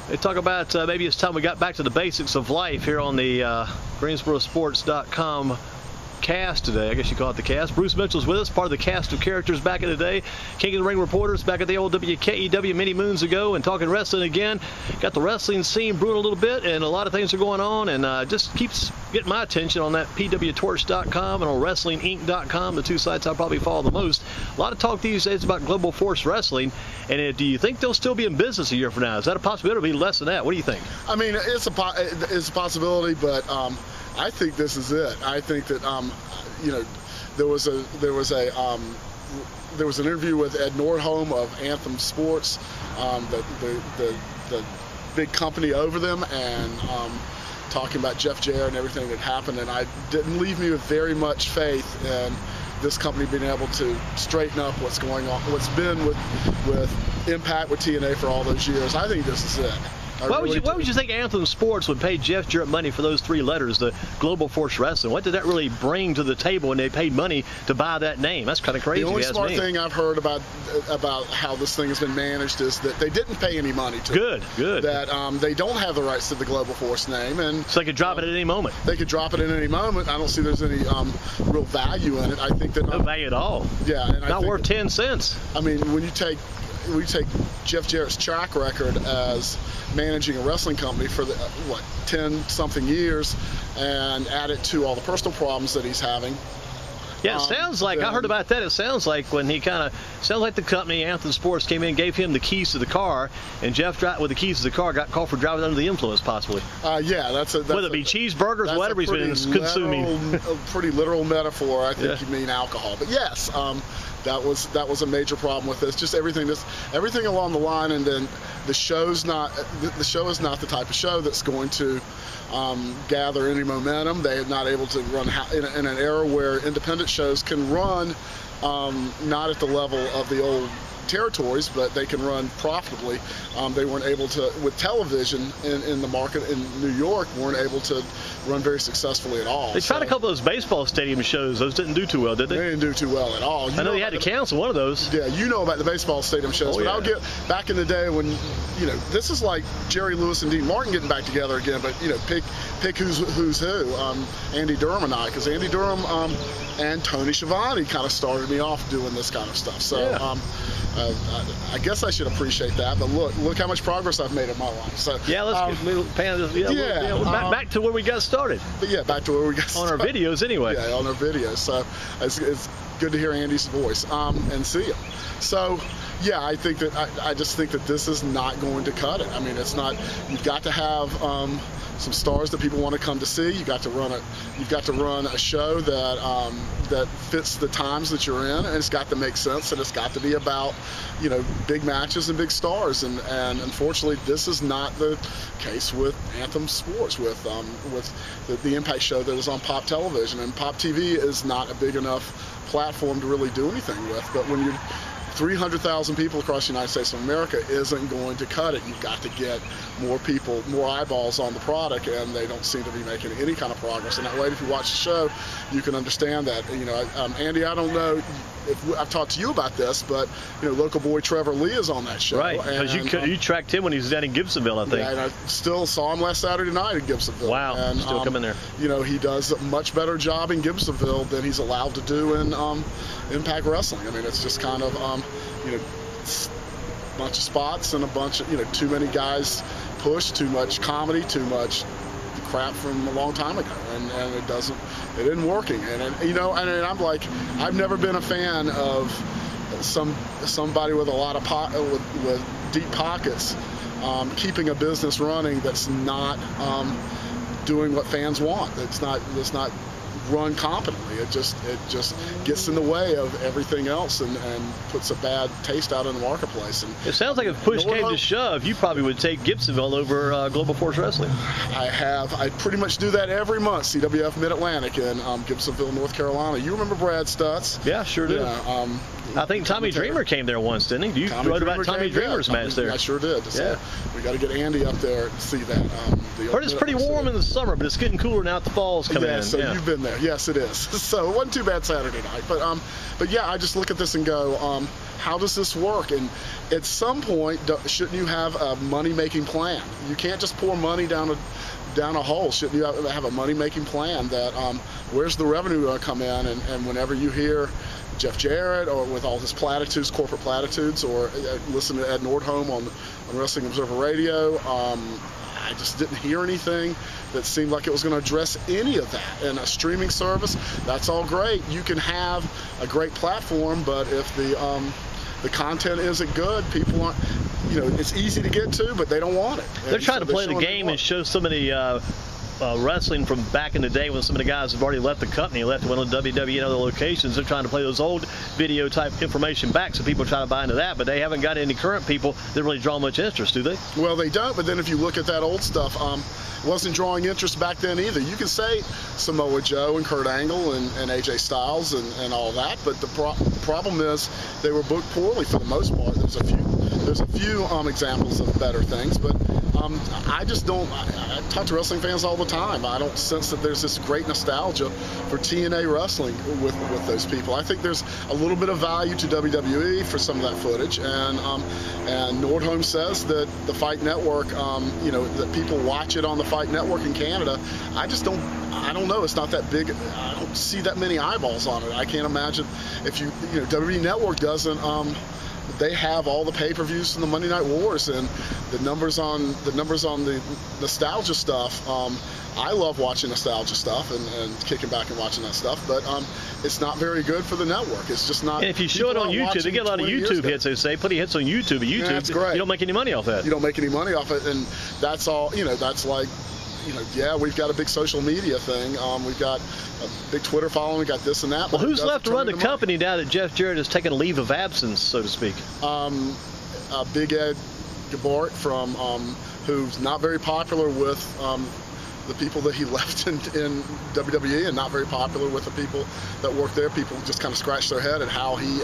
They talk about maybe it's time we got back to the basics of life here on the GreensboroSports.com cast today. I guess you call it the cast. Bruce Mitchell's with us, part of the cast of characters back in the day. King of the Ring reporters back at the old WKEW many moons ago, and talking wrestling again. Got the wrestling scene brewing a little bit, and a lot of things are going on, and just keeps getting my attention on that PWTorch.com and on WrestlingInc.com, the two sites I probably follow the most. A lot of talk these days about Global Force Wrestling, and do you think they'll still be in business a year from now? Is that a possibility? It'll be less than that. What do you think? I mean, it's a possibility, but I think this is it. I think that you know, there was an interview with Ed Nordholm of Anthem Sports, the big company over them, and talking about Jeff Jarrett and everything that happened, and I didn't leave me with very much faith in this company being able to straighten up what's going on, what's been with Impact, with TNA for all those years. I think this is it. Why would you think Anthem Sports would pay Jeff Jarrett money for those three letters, the Global Force Wrestling? What did that really bring to the table when they paid money to buy that name? That's kind of crazy. The only smart thing I've heard about how this thing has been managed is that they didn't pay any money to it. Good. That they don't have the rights to the Global Force name, and so they could drop it at any moment. They could drop it at any moment. I don't see there's any real value in it. I think that no value at all. Yeah, and not worth 10 cents. I mean, when you take Jeff Jarrett's track record as managing a wrestling company for 10-something years, and add it to all the personal problems that he's having. Yeah, it sounds like, I heard about that, it sounds like when he sounds like the company, Anthem Sports, came in and gave him the keys to the car, and Jeff, with the keys to the car, got called for driving under the influence, possibly. Yeah, whether it be cheeseburgers, whatever he's been consuming. A pretty literal metaphor, I think you mean alcohol. But yes, that was a major problem with this. Just everything along the line, and then the show is not the type of show that's going to gather any momentum. They are not able to run in an era where independent shows can run not at the level of the old territories, but they can run profitably. They weren't able to, with television in the market in New York, weren't able to run very successfully at all. They tried a couple of those baseball stadium shows. Those didn't do too well, did they? They didn't do too well at all. I know you had to cancel one of those. Yeah, you know about the baseball stadium shows, but I'll get back in the day when, you know, this is like Jerry Lewis and Dean Martin getting back together again, but, you know, pick who's who. Andy Durham and I, because Andy Durham and Tony Schiavone kind of started me off doing this kind of stuff. So I guess I should appreciate that, but look how much progress I've made in my life. So yeah, let's back to where we got started. But yeah, back to where we got started. On our videos anyway. Yeah, on our videos. So it's good to hear Andy's voice and see him. So yeah, I think that I just think that this is not going to cut it. I mean, it's not. You've got to have some stars that people want to come to see. You've got to run a show that fits the times that you're in, and it's got to make sense, and it's got to be about, you know, big matches and big stars. And unfortunately, this is not the case with Anthem Sports, with the Impact show that is on Pop Television, and Pop TV is not a big enough platform to really do anything with. But when you're 300,000 people across the United States of America isn't going to cut it. You've got to get more people, more eyeballs on the product, and they don't seem to be making any kind of progress. And that way, if you watch the show, you can understand that. You know, Andy, I don't know if I've talked to you about this, but, you know, local boy Trevor Lee is on that show. Right, because you tracked him when he was down in Gibsonville, I think. Yeah, and I still saw him last Saturday night in Gibsonville. Wow, and, still coming there. You know, he does a much better job in Gibsonville than he's allowed to do in Impact Wrestling. I mean, it's just kind of, you know, a bunch of spots and a bunch of, you know, too many guys push, too much comedy, too much crap from a long time ago, and it isn't working. And you know, and I'm like, I've never been a fan of somebody with a lot of with deep pockets keeping a business running that's not doing what fans want. It's not run competently. It just gets in the way of everything else and puts a bad taste out in the marketplace. And it sounds like if push came to shove, you probably would take Gibsonville over Global Force Wrestling. I pretty much do that every month. CWF Mid-Atlantic in Gibsonville, North Carolina. You remember Brad Stutz? Yeah, sure do. Yeah, I think Tommy Dreamer came there once, didn't he? You wrote about Tommy Dreamer's match there. I sure did. So we got to get Andy up there to see that. Heard it's pretty warm in the summer, but it's getting cooler now that the fall's coming in. So you've been there. Yes, it is. So it wasn't too bad Saturday night. But yeah, I just look at this and go, how does this work? And at some point, shouldn't you have a money-making plan? You can't just pour money down a hole. Shouldn't you have a money-making plan that where's the revenue going to come in? And whenever you hear Jeff Jarrett or with all his platitudes, corporate platitudes, or listen to Ed Nordholm on Wrestling Observer Radio, I just didn't hear anything that seemed like it was going to address any of that. And a streaming service, that's all great. You can have a great platform, but if the content isn't good, people aren't, it's easy to get to, but they don't want it. They're trying to play the game and show somebody wrestling from back in the day when some of the guys have already left the company, left one of the WWE and other locations. They're trying to play those old video type information back, so people try to buy into that, but they haven't got any current people that really draw much interest, do they? Well, they don't, but then if you look at that old stuff, wasn't drawing interest back then either. You can say Samoa Joe and Kurt Angle and AJ Styles and all that, but the problem is they were booked poorly for the most part. There's a few examples of better things, but I just don't. I talk to wrestling fans all the time. I don't sense that there's this great nostalgia for TNA wrestling with those people. I think there's a little bit of value to WWE for some of that footage, and Nordholm says that the Fight Network, that people watch it on the Fight Network in Canada. I don't know. It's not that big. I don't see that many eyeballs on it. I can't imagine if WWE Network doesn't. They have all the pay-per-views from the Monday Night Wars and the numbers on the nostalgia stuff. I love watching nostalgia stuff and kicking back and watching that stuff, but it's not very good for the network. It's just not. And if you show it on YouTube, they get a lot of YouTube hits. They say, putting hits on YouTube. YouTube, that's great. You don't make any money off that. You don't make any money off it, and that's all. That's like. We've got a big social media thing. We've got a big Twitter following. We got this and that. Well, who's left to run the company now that Jeff Jarrett has taken a leave of absence, so to speak? Big Ed Gabart from who's not very popular with the people that he left in WWE, and not very popular with the people that work there. People just kind of scratch their head at how he.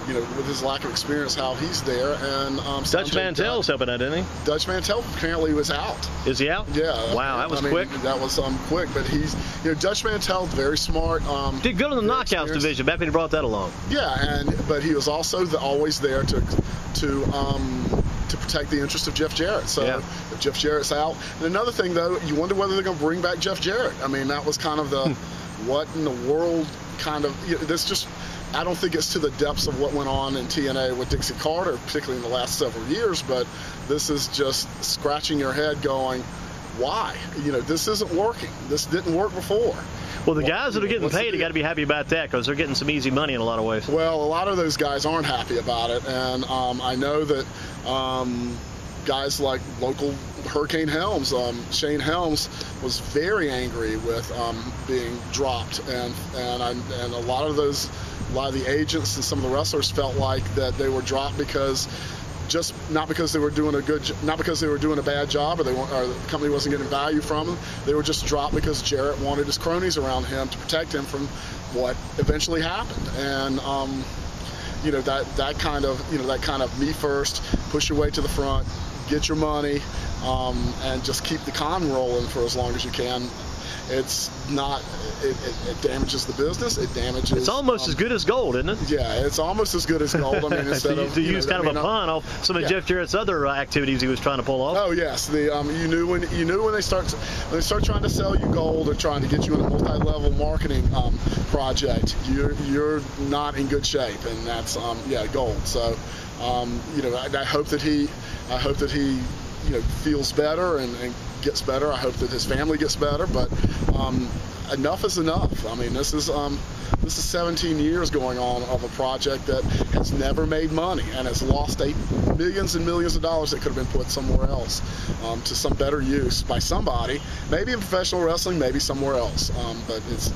With his lack of experience, how he's there. And Dutch Mantel's helping out, didn't he? Dutch Mantel apparently was out. Is he out? Yeah. Wow, that was quick. That was quick, but he's, Dutch Mantel's very smart. Did good in the Knockouts division. Back when he brought that along. Yeah, but he was also always there to protect the interest of Jeff Jarrett. So if Jeff Jarrett's out, and another thing though, you wonder whether they're going to bring back Jeff Jarrett. I mean, that was kind of the what in the world kind of. This just. I don't think it's to the depths of what went on in TNA with Dixie Carter, particularly in the last several years, but this is just scratching your head going, why? This isn't working. This didn't work before. Well, the guys that are getting paid have got to be happy about that because they're getting some easy money in a lot of ways. Well, a lot of those guys aren't happy about it, and I know that guys like local Hurricane Helms, Shane Helms was very angry with being dropped, and a lot of the agents and some of the wrestlers felt like that they were dropped because not because they were doing a bad job or the company wasn't getting value from them. They were just dropped because Jarrett wanted his cronies around him to protect him from what eventually happened. And that kind of me first, push your way to the front, get your money, and just keep the con rolling for as long as you can. It's not. It damages the business. It damages. It's almost as good as gold, isn't it? Yeah, it's almost as good as gold. I mean, instead to use kind of a pun off some of Jeff Jarrett's other activities he was trying to pull off. Oh yes, you knew when they start trying to sell you gold or trying to get you in a multi-level marketing project, you're not in good shape, and that's gold. So I hope that he feels better and gets better. I hope that his family gets better, but enough is enough. I mean, this is 17 years going on of a project that has never made money and has lost millions and millions of dollars that could have been put somewhere else to some better use by somebody, maybe in professional wrestling, maybe somewhere else. But it's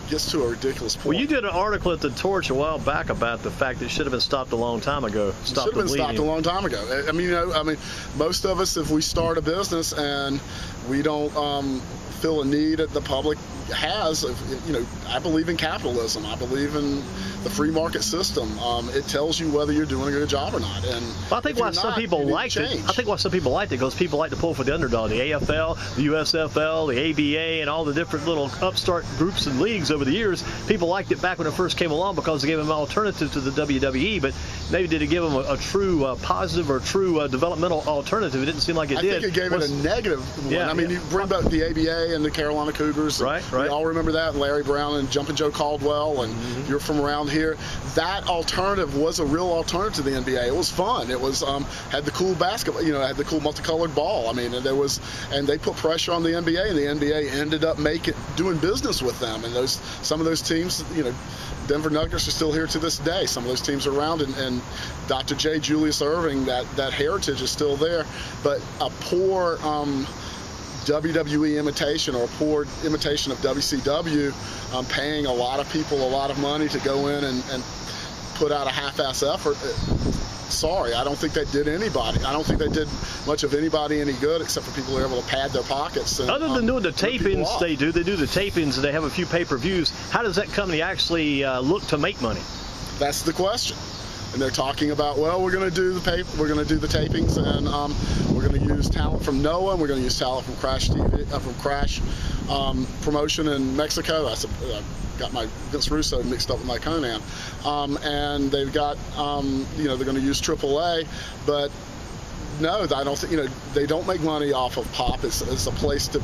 gets to a ridiculous point. Well, you did an article at the Torch a while back about the fact that it should have been stopped a long time ago. It should have been stopped a long time ago. I mean, most of us, if we start a business and we don't feel a need at the public has, I believe in capitalism. I believe in the free market system. It tells you whether you're doing a good job or not. And I think why some people liked it. I think why some people liked it because people like to pull for the underdog. The AFL, the USFL, the ABA, and all the different little upstart groups and leagues over the years. People liked it back when it first came along because they gave them an alternative to the WWE. But maybe did it give them a true positive or true developmental alternative? It didn't seem like it did. I think it gave it a negative one. Yeah, I mean, you bring back the ABA and the Carolina Cougars. Right. We all remember that. Larry Brown and Jumpin' Joe Caldwell, and you're from around here. That alternative was a real alternative to the NBA. It was fun. It was had the cool basketball, had the cool multicolored ball. I mean, and they put pressure on the NBA, and the NBA ended up doing business with them. And some of those teams, Denver Nuggets are still here to this day. Some of those teams are around, and Dr. J. Julius Erving, that heritage is still there. But a poor WWE imitation or a poor imitation of WCW, paying a lot of people a lot of money to go in and put out a half-ass effort. Sorry, I don't think that did anybody. I don't think that did much of anybody any good, except for people who are able to pad their pockets. And, other than doing the tapings, they do the tapings, and they have a few pay-per-views. How does that company actually look to make money? That's the question. And they're talking about, well, we're going to do the tapings, and we're going to use talent from Noah, and we're going to use talent from Crash TV, from Crash promotion in Mexico. Got my Vince Russo mixed up with my Conan, and they've got, they're going to use AAA, but no, I don't think, they don't make money off of pop. It's a place to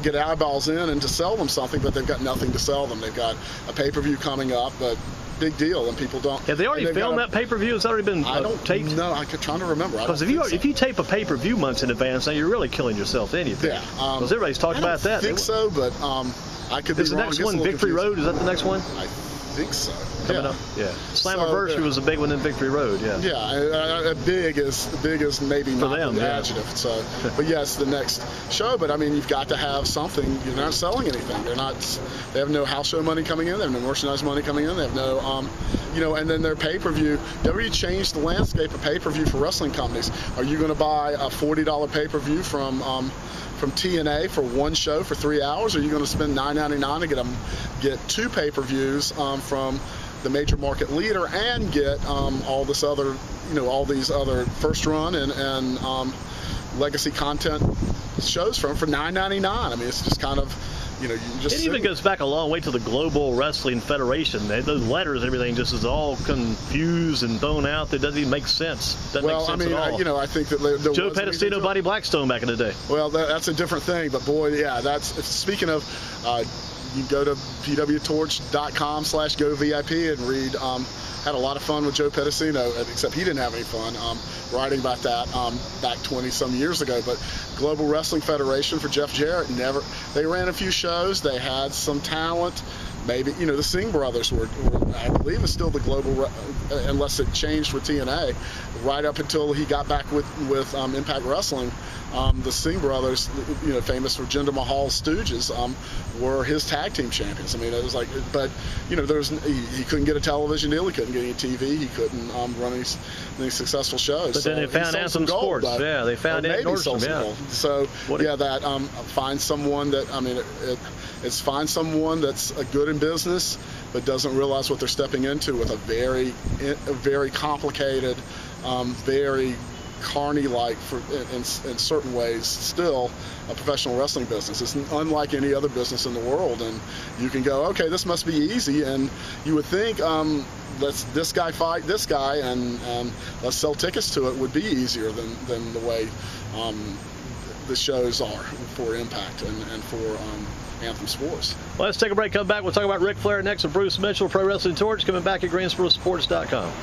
get eyeballs in and to sell them something, but they've got nothing to sell them. They've got a pay-per-view coming up, but big deal, and people don't. Have they already filmed that pay-per-view? Has that already been taped? No, I'm trying to remember. Because if you tape a pay-per-view months in advance, now you're really killing yourself, ain't you? Yeah. Because everybody's talking about that. I think so, but I could be wrong. Is the next one Victory Road? Is that the next one? I think so. Coming up, yeah. Slammiversary was a big one in Victory Road, yeah. Yeah, big is maybe for not them, the adjective. So, but yes, the next show. But I mean, you've got to have something. You're not selling anything. They have no house show money coming in. They have no merchandise money coming in. They have no, and then their pay-per-view. WWE changed the landscape of pay-per-view for wrestling companies. Are you going to buy a $40 pay-per-view from TNA for one show for 3 hours? Or are you going to spend $9.99 to get two pay-per-views from the major market leader and get all these other first run and legacy content shows for $9.99? I mean, it's just kind of, it even goes back a long way to the Global Wrestling Federation. Those letters and everything just is all confused and thrown out. That doesn't even make sense. Doesn't make sense at all. I think that Joe Pedicino, Buddy Blackstone back in the day. Well, that's a different thing. But boy, yeah, speaking of. You can go to pwtorch.com/govip and read. Had a lot of fun with Joe Pedicino, except he didn't have any fun writing about that back 20-some years ago. But Global Wrestling Federation for Jeff Jarrett, they ran a few shows. They had some talent. Maybe, the Singh brothers were, I believe, is still the global, unless it changed with TNA, right up until he got back with Impact Wrestling. The Singh brothers, famous for Jinder Mahal's Stooges, were his tag team champions. I mean, it was like, but he couldn't get a television deal, he couldn't get any TV, he couldn't run any successible shows. But then they found Anthem Sports. Yeah, they found Ed Nordstrom. Yeah. So find someone that it's find someone that's good in business, but doesn't realize what they're stepping into with a very complicated, very carny-like, in certain ways, still a professional wrestling business. It's unlike any other business in the world, and you can go, okay, this must be easy, and you would think, let's this guy fight this guy, and let's sell tickets to it would be easier than the way the shows are for Impact and for Anthem Sports. Well, let's take a break. Come back. We'll talk about Ric Flair next with Bruce Mitchell, Pro Wrestling Torch, coming back at GreensportsSports.com.